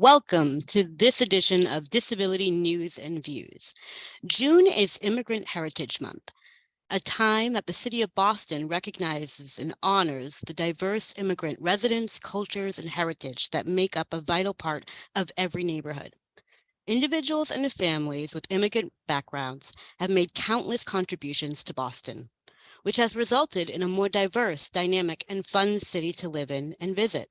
Welcome to this edition of Disability News and Views. June is Immigrant Heritage Month, a time that the city of Boston recognizes and honors the diverse immigrant residents, cultures, and heritage that make up a vital part of every neighborhood. Individuals and families with immigrant backgrounds have made countless contributions to Boston, which has resulted in a more diverse, dynamic, and fun city to live in and visit.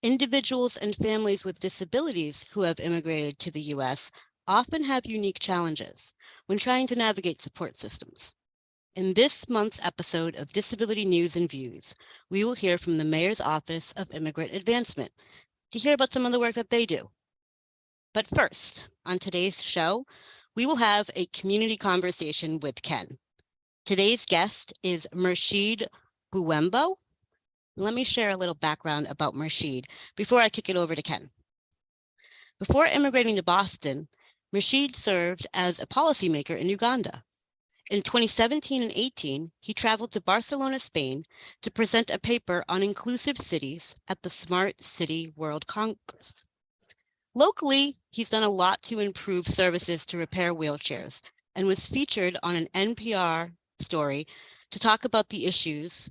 Individuals and families with disabilities who have immigrated to the U.S. often have unique challenges when trying to navigate support systems. In this month's episode of Disability News and Views, we will hear from the Mayor's Office of Immigrant Advancement to hear about some of the work that they do. But first, on today's show, we will have a community conversation with Ken. Today's guest is Murshid Buwembo. Let me share a little background about Murshid before I kick it over to Ken. Before immigrating to Boston, Murshid served as a policymaker in Uganda. In 2017 and 18, he traveled to Barcelona, Spain, to present a paper on inclusive cities at the Smart City World Congress. Locally, he's done a lot to improve services to repair wheelchairs and was featured on an NPR story to talk about the issues.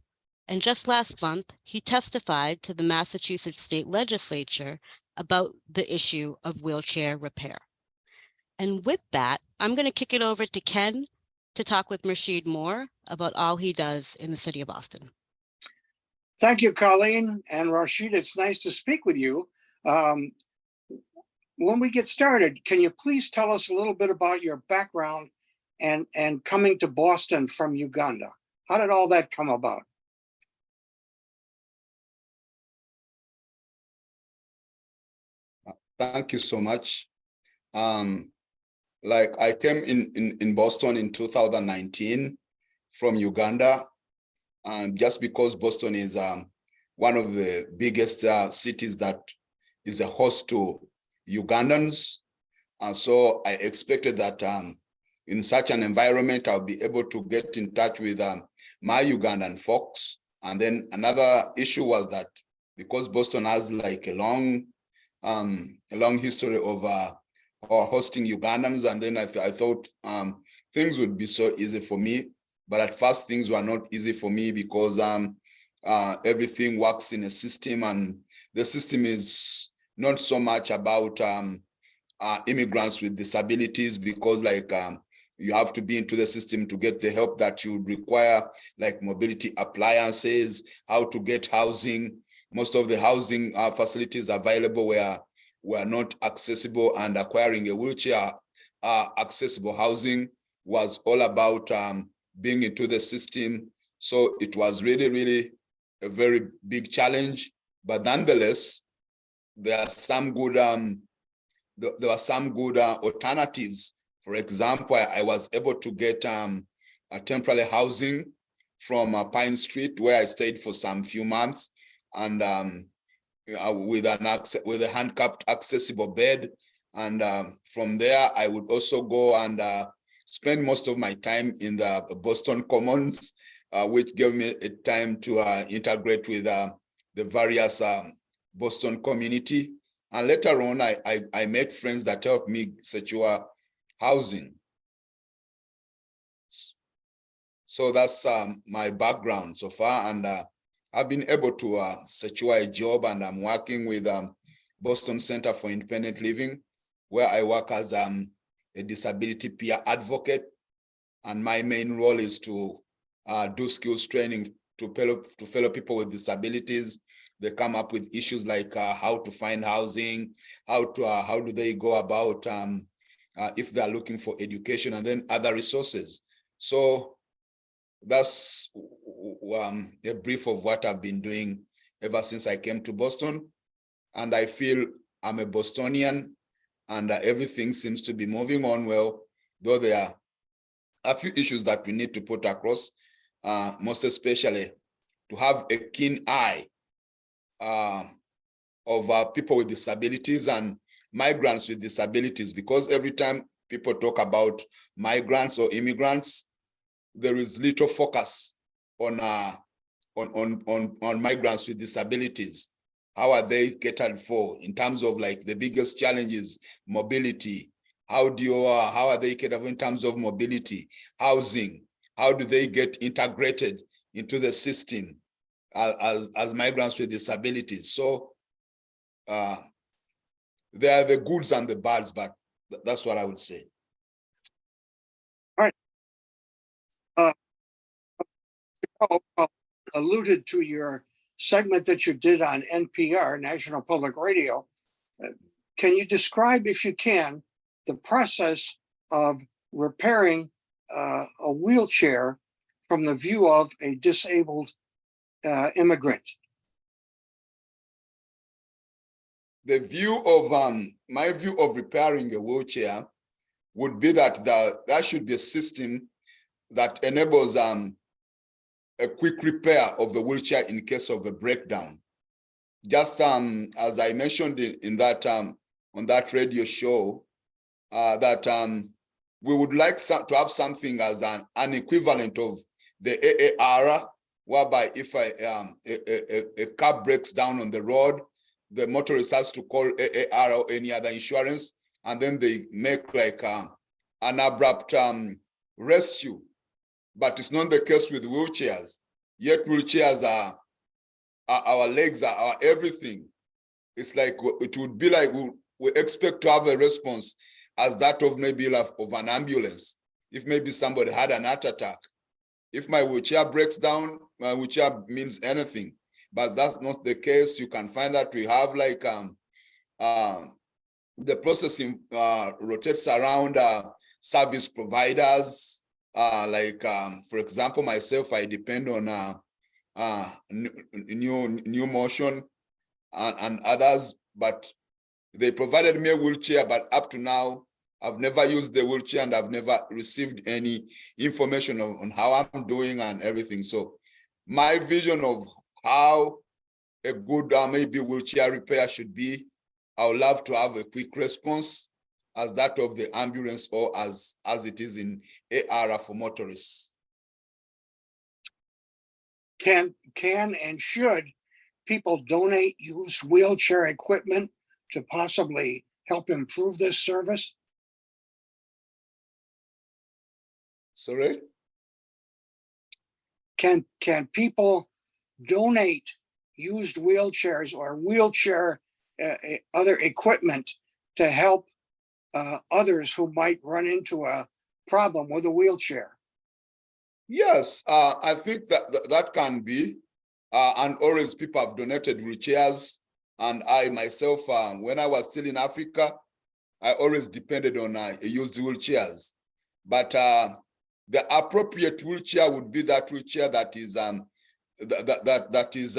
And just last month, he testified to the Massachusetts State Legislature about the issue of wheelchair repair. And with that, I'm going to kick it over to Ken to talk with Murshid more about all he does in the city of Boston. Thank you, Colleen and Rashid. It's nice to speak with you. When we get started, can you please tell us a little bit about your background and coming to Boston from Uganda? How did all that come about? Thank you so much. Like I came in Boston in 2019 from Uganda, just because Boston is one of the biggest cities that is a host to Ugandans. And so I expected that in such an environment, I'll be able to get in touch with my Ugandan folks. And then another issue was that because Boston has like a long history of hosting Ugandans, and then I thought things would be so easy for me. But at first, things were not easy for me because everything works in a system, and the system is not so much about immigrants with disabilities, because like you have to be into the system to get the help that you require, like mobility appliances, how to get housing. Most of the housing facilities available were not accessible, and acquiring a wheelchair accessible housing was all about being into the system. So it was really, really a very big challenge. But nonetheless, there are some good alternatives. For example, I was able to get a temporary housing from Pine Street, where I stayed for some few months, and with a handicapped accessible bed. And from there, I would also go and spend most of my time in the Boston Commons, which gave me a time to integrate with the various Boston community. And later on, I met friends that helped me secure housing. So that's my background so far. And I've been able to secure a job, and I'm working with Boston Center for Independent Living, where I work as a disability peer advocate. And my main role is to do skills training to fellow people with disabilities. They come up with issues like how to find housing, how do they go about if they're looking for education, and then other resources. So that's a brief of what I've been doing ever since I came to Boston. And I feel I'm a Bostonian, and everything seems to be moving on well, though there are a few issues that we need to put across, most especially to have a keen eye of people with disabilities and migrants with disabilities, because every time people talk about migrants or immigrants, there is little focus on migrants with disabilities. how are they catered for in terms of like the biggest challenges, mobility? How are they catered for in terms of mobility, housing? How do they get integrated into the system as migrants with disabilities? So there are the goods and the bads, but that's what I would say. All right. Alluded to your segment that you did on NPR, National Public Radio. Can you describe, if you can, the process of repairing a wheelchair from the view of a disabled immigrant? The view of my view of repairing a wheelchair would be that there should be a system that enables a quick repair of the wheelchair in case of a breakdown. Just as I mentioned in that on that radio show, that we would like to have something as an equivalent of the AAR, whereby if a car breaks down on the road, the motorist has to call AAR or any other insurance, and then they make like an abrupt rescue. But it's not the case with wheelchairs. Yet wheelchairs are our legs, are our everything. It's like, it would be like we expect to have a response as that of maybe like of an ambulance. If maybe somebody had an heart attack, if my wheelchair breaks down, my wheelchair means anything. But that's not the case. You can find that we have like the processing rotates around service providers. For example, myself, I depend on New Motion and others, but they provided me a wheelchair, but up to now, I've never used the wheelchair and I've never received any information on how I'm doing and everything. So my vision of how a good maybe wheelchair repair should be, I would love to have a quick response as that of the ambulance or as it is in AR for motorists. Can and should people donate used wheelchair equipment to possibly help improve this service? Sorry? Can people donate used wheelchairs or wheelchair other equipment to help others who might run into a problem with a wheelchair? Yes, I think that can be, and always people have donated wheelchairs. And I myself, when I was still in Africa, I always depended on used wheelchairs. But the appropriate wheelchair would be that wheelchair that is that is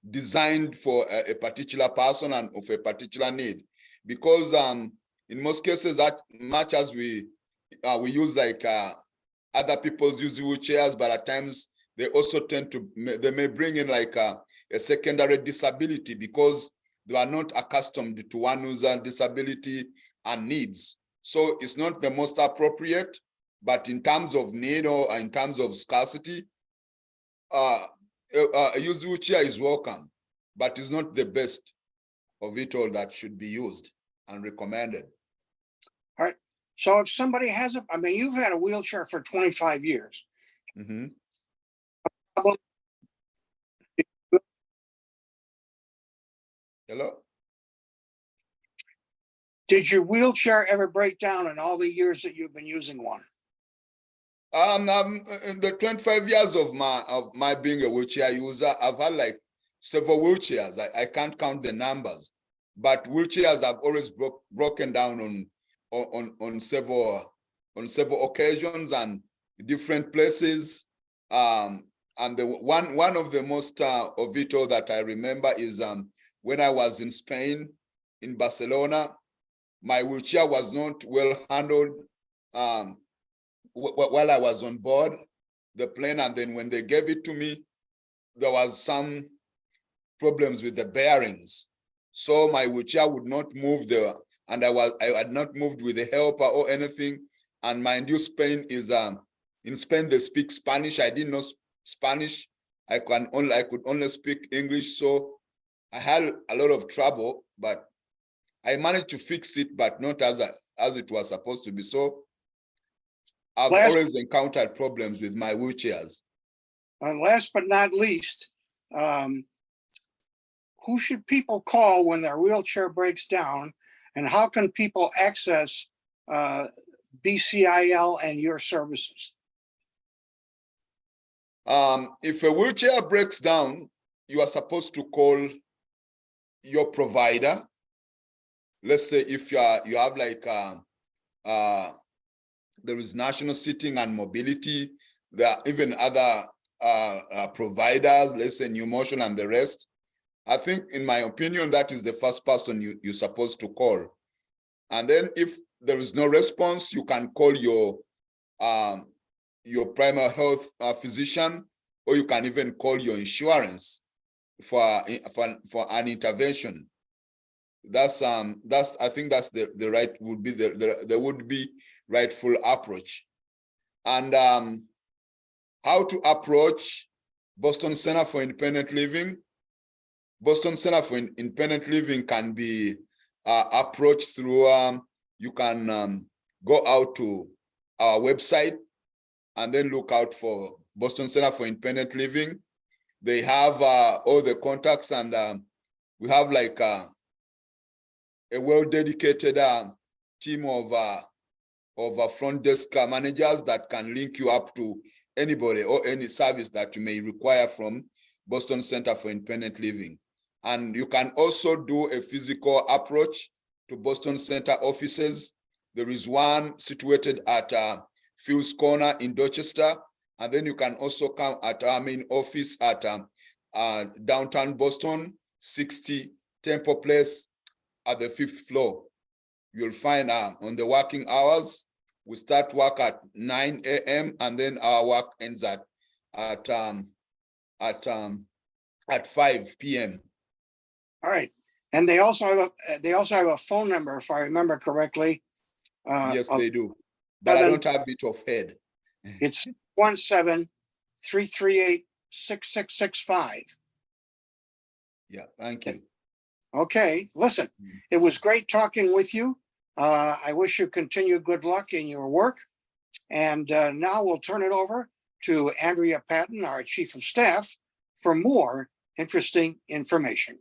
designed for a particular person and of a particular need. Because in most cases, that much as we use like other people's use wheelchairs, but at times they also tend to, they may bring in like a secondary disability because they are not accustomed to one user disability and needs. So it's not the most appropriate, but in terms of need or in terms of scarcity, a used wheelchair is welcome, but it's not the best of it all that should be used and recommended. All right. So if somebody has I mean, you've had a wheelchair for 25 years. Mm-hmm. Hello? Did your wheelchair ever break down in all the years that you've been using one? In the 25 years of my being a wheelchair user, I've had like several wheelchairs. I can't count the numbers, but wheelchairs have always broken down on several occasions and different places. And the one of the most of it all that I remember is when I was in Spain, in Barcelona. My wheelchair was not well handled while I was on board the plane, and then when they gave it to me, there was some problems with the bearings. So my wheelchair would not move and I had not moved with a helper or anything. And mind you, Spain is in Spain they speak Spanish. I didn't know Spanish. I could only speak English, so I had a lot of trouble, but I managed to fix it, but not as it was supposed to be. So I've always encountered problems with my wheelchairs. And last but not least, who should people call when their wheelchair breaks down, and how can people access BCIL and your services? If a wheelchair breaks down, you are supposed to call your provider. Let's say if you have like there is National Sitting and Mobility, there are even other providers, let's say New Motion and the rest. I think, in my opinion, that is the first person you're supposed to call. And then if there is no response, you can call your primary health physician, or you can even call your insurance for an intervention. That's I think that's the right would be the would be rightful approach. And how to approach Boston Center for Independent Living. Boston Center for Independent Living can be approached through, you can go out to our website and then look out for Boston Center for Independent Living. They have all the contacts, and we have like a well-dedicated team of front desk managers that can link you up to anybody or any service that you may require from Boston Center for Independent Living. And you can also do a physical approach to Boston Center offices. There is one situated at Fields Corner in Dorchester. And then you can also come at our main office at downtown Boston, 60 Temple Place at the 5th floor. You'll find on the working hours, we start work at 9 a.m. and then our work ends at 5 p.m. All right, and they also have a phone number, if I remember correctly. Yes, they do, but I don't have it off head. It's 1-7-338-6665. Yeah, thank you. Okay, listen, it was great talking with you. I wish you continued good luck in your work. And now we'll turn it over to Andrea Patton, our Chief of Staff, for more interesting information.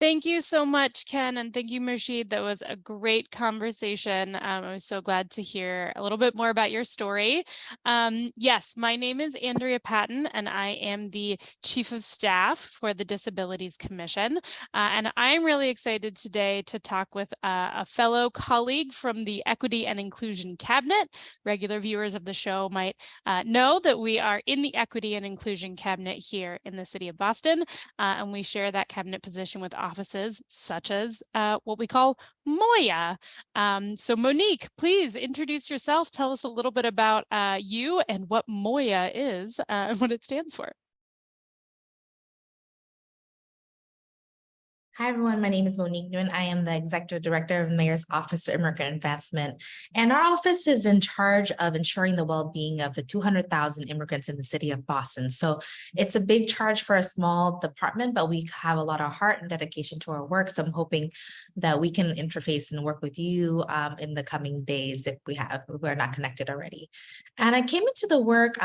Thank you so much, Ken, and thank you, Murshid. That was a great conversation. I was so glad to hear a little bit more about your story. Yes, my name is Andrea Patton, and I am the Chief of Staff for the Disabilities Commission. And I'm really excited today to talk with a fellow colleague from the Equity and Inclusion Cabinet. Regular viewers of the show might know that we are in the Equity and Inclusion Cabinet here in the city of Boston, and we share that cabinet position with offices such as what we call Moya. So Monique, please introduce yourself. Tell us a little bit about you and what Moya is and what it stands for. Hi, everyone. My name is Monique Nguyen. I am the Executive Director of the Mayor's Office for Immigrant Advancement. And our office is in charge of ensuring the well-being of the 200,000 immigrants in the city of Boston. So it's a big charge for a small department, but we have a lot of heart and dedication to our work. So I'm hoping that we can interface and work with you in the coming days if we're not connected already. And I came into the work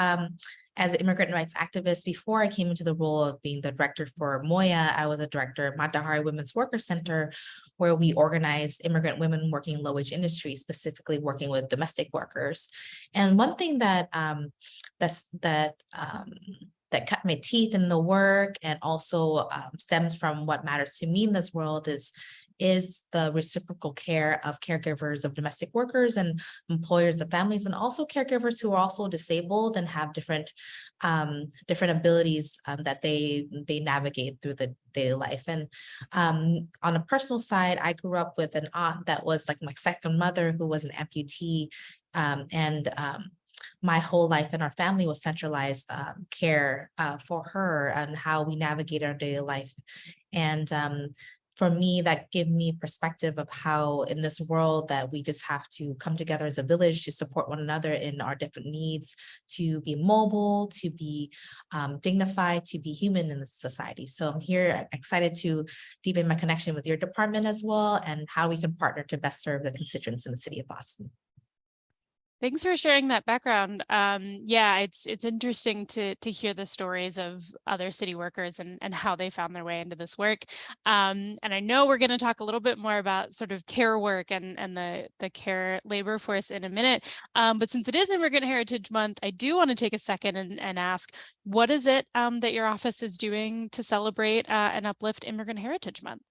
as an immigrant rights activist. Before I came into the role of being the director for Moya, I was a director at Matahari Women's Worker Center, where we organized immigrant women working in low-wage industries, specifically working with domestic workers. And one thing that that cut my teeth in the work and also stems from what matters to me in this world is the reciprocal care of caregivers of domestic workers and employers of families, and also caregivers who are also disabled and have different abilities that they navigate through the daily life. And on a personal side, I grew up with an aunt that was like my second mother, who was an amputee, my whole life and our family was centralized care for her and how we navigate our daily life. And for me, that give me perspective of how in this world that we just have to come together as a village to support one another in our different needs, to be mobile, to be dignified, to be human in this society. So I'm here excited to deepen my connection with your department as well, and how we can partner to best serve the constituents in the city of Boston. Thanks for sharing that background. Yeah, it's interesting to hear the stories of other city workers and how they found their way into this work. And I know we're going to talk a little bit more about sort of care work and the care labor force in a minute. But since it is Immigrant Heritage Month, I do want to take a second and ask, what is it that your office is doing to celebrate and uplift Immigrant Heritage Month?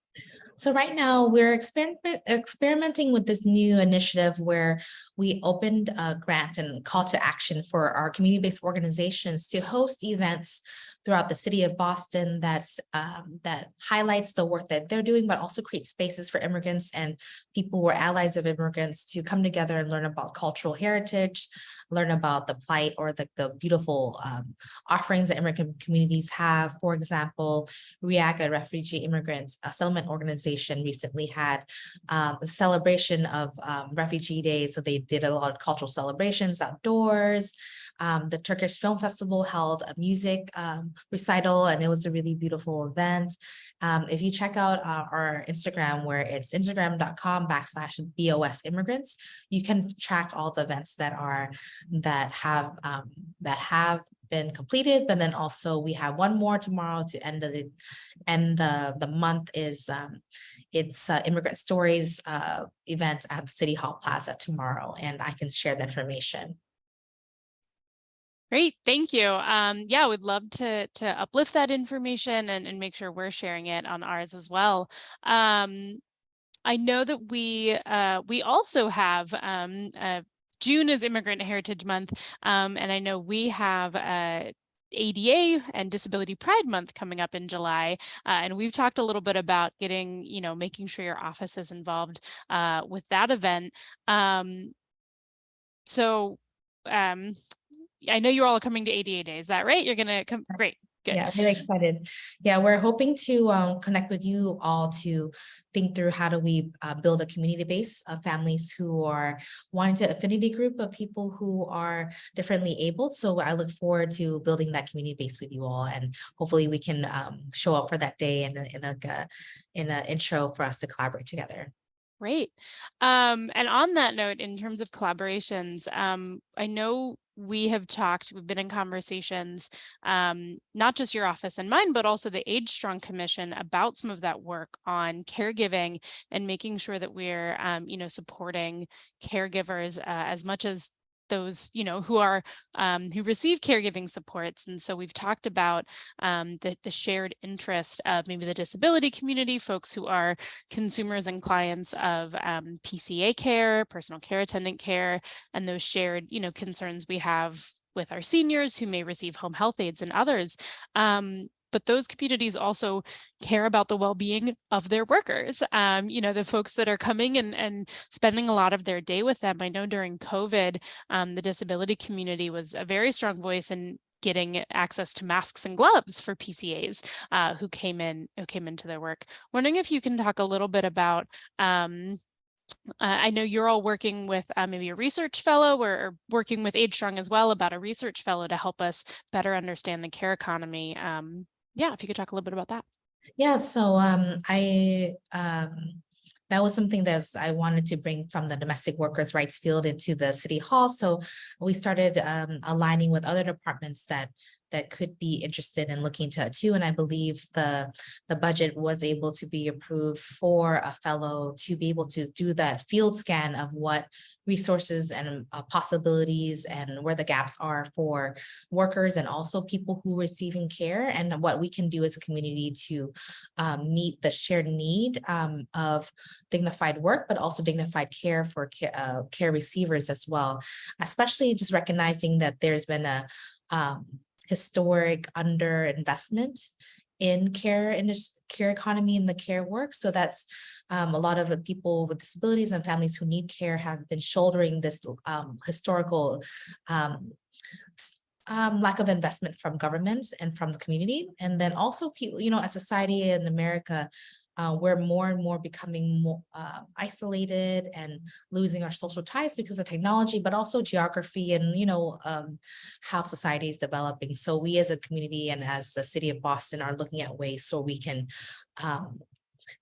So right now we're experimenting with this new initiative where we opened a grant and call to action for our community-based organizations to host events throughout the city of Boston that highlights the work that they're doing, but also create spaces for immigrants and people who are allies of immigrants to come together and learn about cultural heritage, learn about the plight or the beautiful offerings that immigrant communities have. For example, REACT, a refugee immigrant settlement organization, recently had a celebration of Refugee Day. So they did a lot of cultural celebrations outdoors. The Turkish Film Festival held a music recital, and it was a really beautiful event. If you check out our Instagram, where it's instagram.com/BOS immigrants, you can track all the events that have been completed. But then also we have one more tomorrow to end the month. Is it's Immigrant Stories event at the City Hall Plaza tomorrow, and I can share the information. Great, thank you. Yeah, we'd love to uplift that information and make sure we're sharing it on ours as well. I know that we also have June is Immigrant Heritage Month, and I know we have ADA and Disability Pride Month coming up in July, and we've talked a little bit about getting, making sure your office is involved with that event. I know you're all coming to ADA Day. Is that right? You're going to come. Great. Good. Yeah, really excited. Yeah, we're hoping to connect with you all to think through how do we build a community base of families who are wanting to affinity group of people who are differently abled. So I look forward to building that community base with you all, and hopefully we can show up for that day in an intro for us to collaborate together. Great. And on that note, in terms of collaborations, I know we've been in conversations, not just your office and mine, but also the Age Strong Commission about some of that work on caregiving and making sure that we're, supporting caregivers as much as those, who receive caregiving supports. And so we've talked about the shared interest of maybe the disability community, folks who are consumers and clients of PCA care, personal care attendant care, and those shared, concerns we have with our seniors who may receive home health aides and others. But those communities also care about the well-being of their workers, the folks that are coming and spending a lot of their day with them. I know during COVID, the disability community was a very strong voice in getting access to masks and gloves for PCAs who came into their work. Wondering if you can talk a little bit about I know you're all working with maybe a research fellow or working with Age Strong as well about a research fellow to help us better understand the care economy. Yeah, if you could talk a little bit about that. Yeah, so that was something that I wanted to bring from the domestic workers' rights field into the city hall. So we started aligning with other departments that could be interested in looking to it too. And I believe the budget was able to be approved for a fellow to be able to do that field scan of what resources and possibilities and where the gaps are for workers and also people who are receiving care, and what we can do as a community to meet the shared need of dignified work, but also dignified care for care receivers as well, especially just recognizing that there's been a historic underinvestment in care economy and the care work. So that's a lot of the people with disabilities and families who need care have been shouldering this historical lack of investment from governments and from the community. And then also people, as society in America, we're more and more becoming more isolated and losing our social ties because of technology, but also geography and, how society is developing. So we as a community and as the city of Boston are looking at ways so we can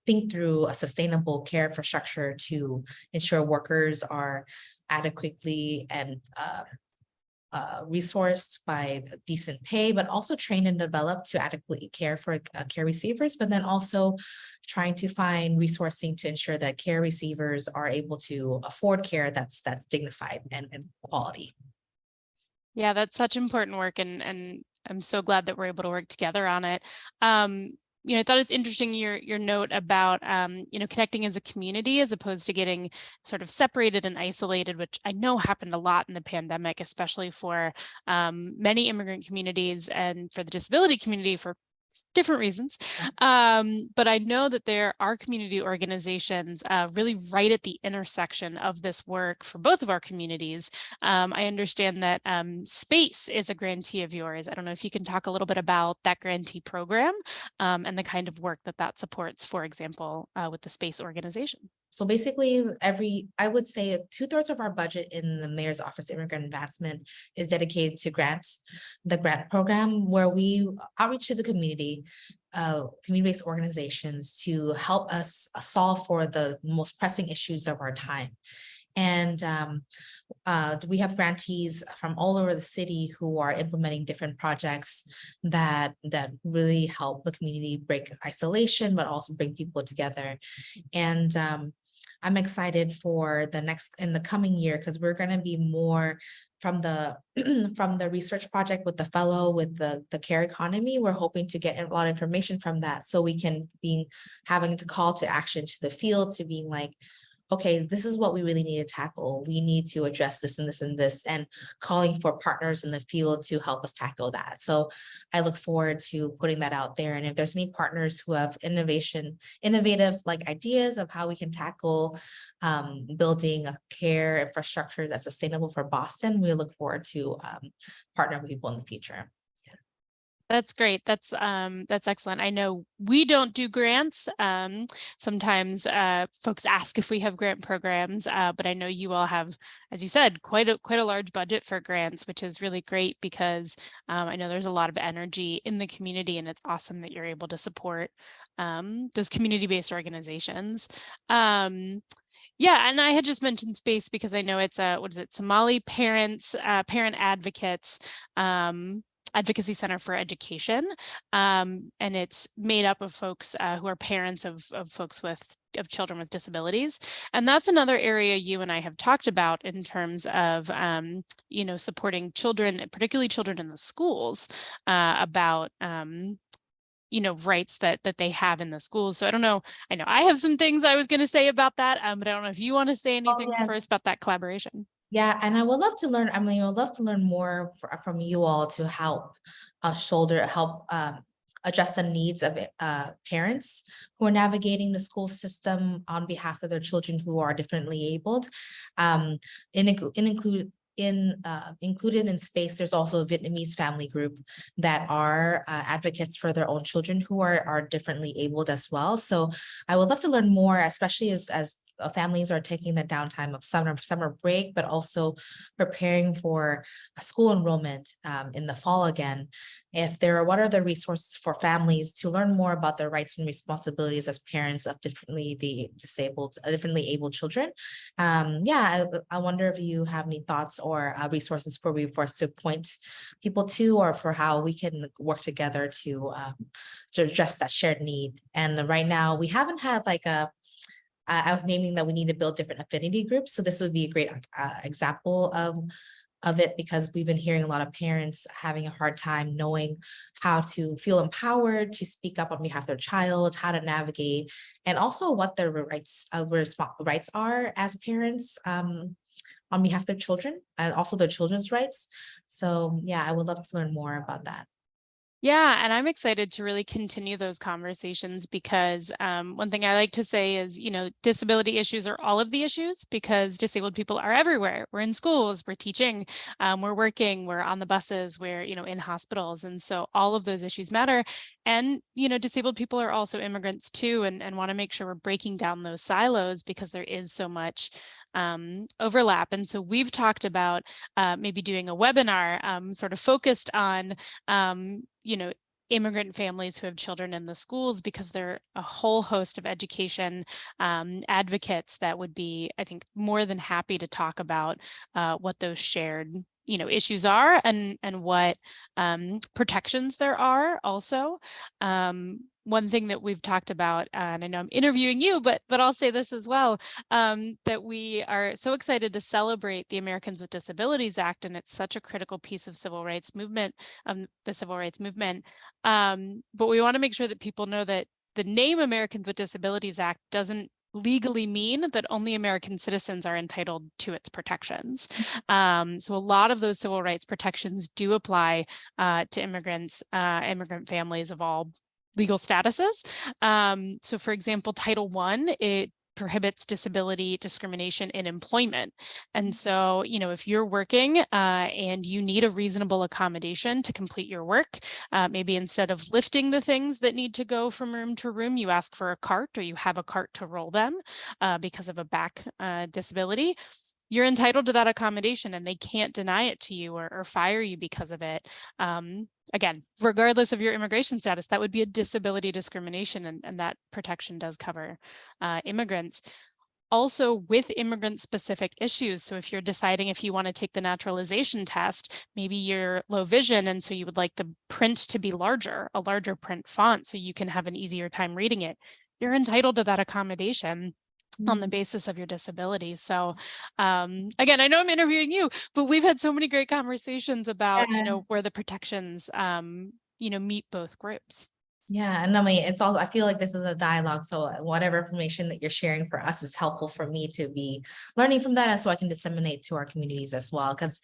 think through a sustainable care infrastructure to ensure workers are adequately and resourced by decent pay, but also trained and developed to adequately care for care receivers, but then also trying to find resourcing to ensure that care receivers are able to afford care that's dignified and quality. Yeah, that's such important work, and I'm so glad that we're able to work together on it. I thought it's interesting your note about connecting as a community as opposed to getting sort of separated and isolated, which I know happened a lot in the pandemic, especially for many immigrant communities and for the disability community for different reasons. But I know that there are community organizations really right at the intersection of this work for both of our communities. I understand that SPACE is a grantee of yours. I don't know if you can talk a little bit about that grantee program and the kind of work that supports, for example, with the SPACE organization. So basically I would say 2/3 of our budget in the Mayor's Office of Immigrant Advancement is dedicated to the grant program, where we outreach to the community-based organizations to help us solve for the most pressing issues of our time. And we have grantees from all over the city who are implementing different projects that really help the community break isolation, but also bring people together. And I'm excited for in the coming year, because we're going to be more from the from the research project with the fellow with the care economy. We're hoping to get a lot of information from that, so we can be having to call to action to the field, to being like, okay, this is what we really need to tackle. We need to address this and this and this, and calling for partners in the field to help us tackle that. So I look forward to putting that out there. And if there's any partners who have innovative like ideas of how we can tackle building a care infrastructure that's sustainable for Boston, we look forward to partner with people in the future. That's great. That's excellent. I know we don't do grants. Sometimes folks ask if we have grant programs, but I know you all have, as you said, quite a large budget for grants, which is really great because I know there's a lot of energy in the community, and it's awesome that you're able to support those community-based organizations. Yeah, and I had just mentioned SPACE because I know it's Somali parents, parent advocates. Advocacy Center for Education, and it's made up of folks who are parents of folks of children with disabilities. And that's another area you and I have talked about in terms of supporting children, particularly children in the schools, about rights that they have in the schools. So I don't know. I know I have some things I was going to say about that, but I don't know if you want to say anything first about that collaboration. Yeah, and I would love to learn, Emily, I would love to learn more from you all to help address the needs of parents who are navigating the school system on behalf of their children who are differently abled. Included in SPACE, there's also a Vietnamese family group that are advocates for their own children who are differently abled as well. So I would love to learn more, especially as families are taking the downtime of summer break, but also preparing for a school enrollment in the fall again. What are the resources for families to learn more about their rights and responsibilities as parents of differently abled children? I wonder if you have any thoughts or resources for us to point people to, or for how we can work together to address that shared need. And right now we haven't had I was naming that we need to build different affinity groups. So this would be a great example of it, because we've been hearing a lot of parents having a hard time knowing how to feel empowered to speak up on behalf of their child, how to navigate, and also what their rights are as parents on behalf of their children, and also their children's rights. So yeah, I would love to learn more about that. Yeah, and I'm excited to really continue those conversations because one thing I like to say is, disability issues are all of the issues because disabled people are everywhere. We're in schools, we're teaching, we're working, we're on the buses, we're, in hospitals. And so all of those issues matter. And, disabled people are also immigrants too, and want to make sure we're breaking down those silos because there is so much overlap. And so we've talked about maybe doing a webinar sort of focused on immigrant families who have children in the schools, because there are a whole host of education advocates that would be, I think, more than happy to talk about what those shared issues are and what protections there are also. One thing that we've talked about, and I know I'm interviewing you, but I'll say this as well, that we are so excited to celebrate the Americans with Disabilities Act, and it's such a critical piece of civil rights movement, the civil rights movement. But we want to make sure that people know that the name Americans with Disabilities Act doesn't legally mean that only American citizens are entitled to its protections. So a lot of those civil rights protections do apply to immigrants, immigrant families of all legal statuses. So for example, Title I, it prohibits disability discrimination in employment. And so, if you're working and you need a reasonable accommodation to complete your work, maybe instead of lifting the things that need to go from room to room, you ask for a cart or you have a cart to roll them because of a back disability, you're entitled to that accommodation and they can't deny it to you or fire you because of it. Again, regardless of your immigration status, that would be a disability discrimination, and that protection does cover immigrants. Also with immigrant specific issues. So if you're deciding if you want to take the naturalization test, maybe you're low vision and so you would like the print to be larger, a larger print font so you can have an easier time reading it, you're entitled to that accommodation on the basis of your disability. So again, I know I'm interviewing you, but we've had so many great conversations about, where the protections, meet both groups. Yeah, and I mean, it's all, I feel like this is a dialogue. So whatever information that you're sharing for us is helpful for me to be learning from that, and so I can disseminate to our communities as well. Because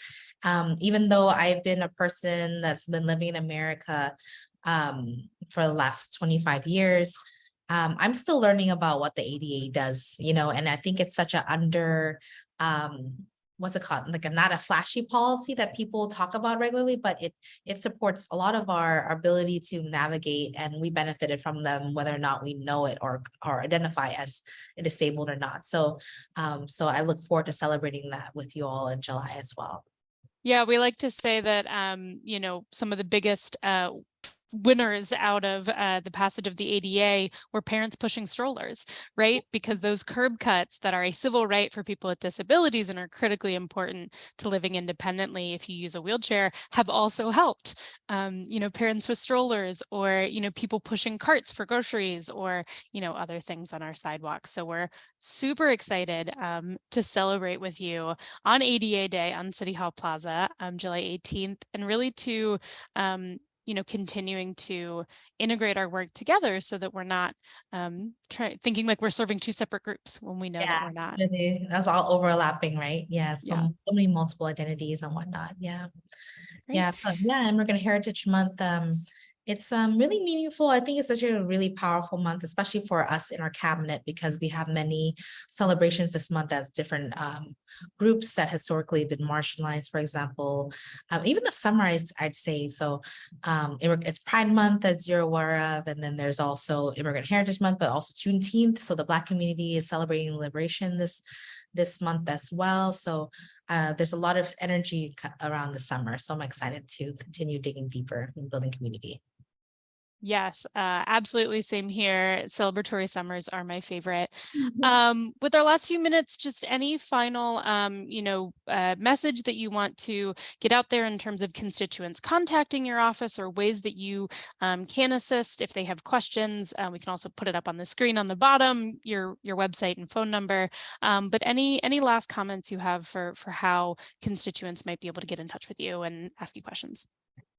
even though I've been a person that's been living in America for the last 25 years, I'm still learning about what the ADA does, and I think it's such a what's it called? Like not a flashy policy that people talk about regularly, but it supports a lot of our ability to navigate, and we benefited from them, whether or not we know it or identify as disabled or not. So, so I look forward to celebrating that with you all in July as well. Yeah, we like to say that, some of the biggest winners out of the passage of the ADA were parents pushing strollers, right? Because those curb cuts that are a civil right for people with disabilities and are critically important to living independently if you use a wheelchair have also helped. Parents with strollers, or, people pushing carts for groceries, or, other things on our sidewalks. So we're super excited to celebrate with you on ADA Day on City Hall Plaza, July 18th, and really to continuing to integrate our work together so that we're not thinking like we're serving two separate groups when we know that we're not. Really, that's all overlapping, right? Yeah, so many multiple identities and whatnot. Yeah. Great. Yeah, so Immigrant Heritage Month, it's really meaningful. I think it's such a really powerful month, especially for us in our cabinet, because we have many celebrations this month as different groups that historically been marginalized, for example. Even the summer, I'd say. So it's Pride Month, as you're aware of, and then there's also Immigrant Heritage Month, but also Juneteenth. So the Black community is celebrating liberation this month as well. So there's a lot of energy around the summer. So I'm excited to continue digging deeper and building community. Yes, absolutely. Same here. Celebratory summers are my favorite. With our last few minutes, just any final, message that you want to get out there in terms of constituents contacting your office, or ways that you can assist if they have questions. We can also put it up on the screen on the bottom, your website and phone number. But any last comments you have for how constituents might be able to get in touch with you and ask you questions?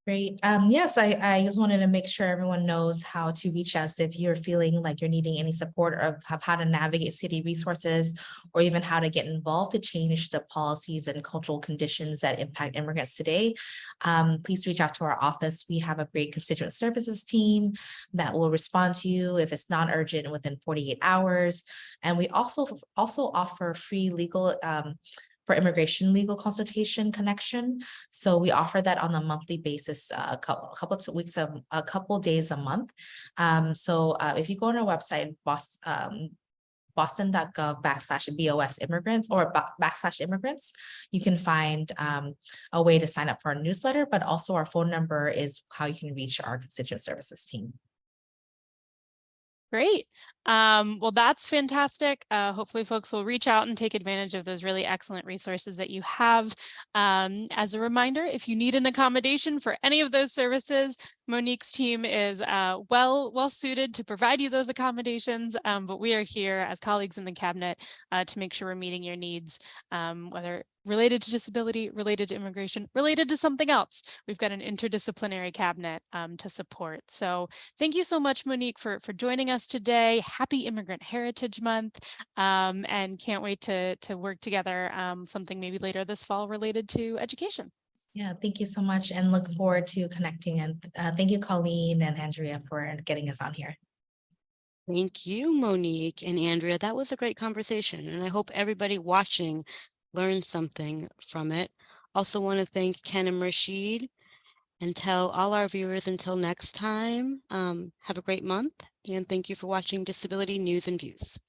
Great. Yes, I just wanted to make sure everyone knows how to reach us if you're feeling like you're needing any support of how to navigate city resources, or even how to get involved to change the policies and cultural conditions that impact immigrants today. Please reach out to our office. We have a great constituent services team that will respond to you if it's non-urgent within 48 hours. And we also offer free legal for immigration legal consultation connection. So we offer that on a monthly basis, a couple days a month. So if you go on our website, boston.gov/BOS immigrants or /immigrants, you can find a way to sign up for our newsletter, but also our phone number is how you can reach our constituent services team. Great. Well, that's fantastic. Hopefully folks will reach out and take advantage of those really excellent resources that you have. As a reminder, if you need an accommodation for any of those services, Monique's team is well suited to provide you those accommodations, but we are here as colleagues in the cabinet to make sure we're meeting your needs, whether related to disability, related to immigration, related to something else. We've got an interdisciplinary cabinet to support. So thank you so much, Monique, for joining us today. Happy Immigrant Heritage Month, and can't wait to work together something maybe later this fall related to education. Yeah, thank you so much, and look forward to connecting. And thank you, Colleen and Andrea, for getting us on here. Thank you, Monique and Andrea. That was a great conversation, and I hope everybody watching learned something from it. Also want to thank Ken and Murshid, and tell all our viewers until next time, have a great month, and thank you for watching Disability News and Views.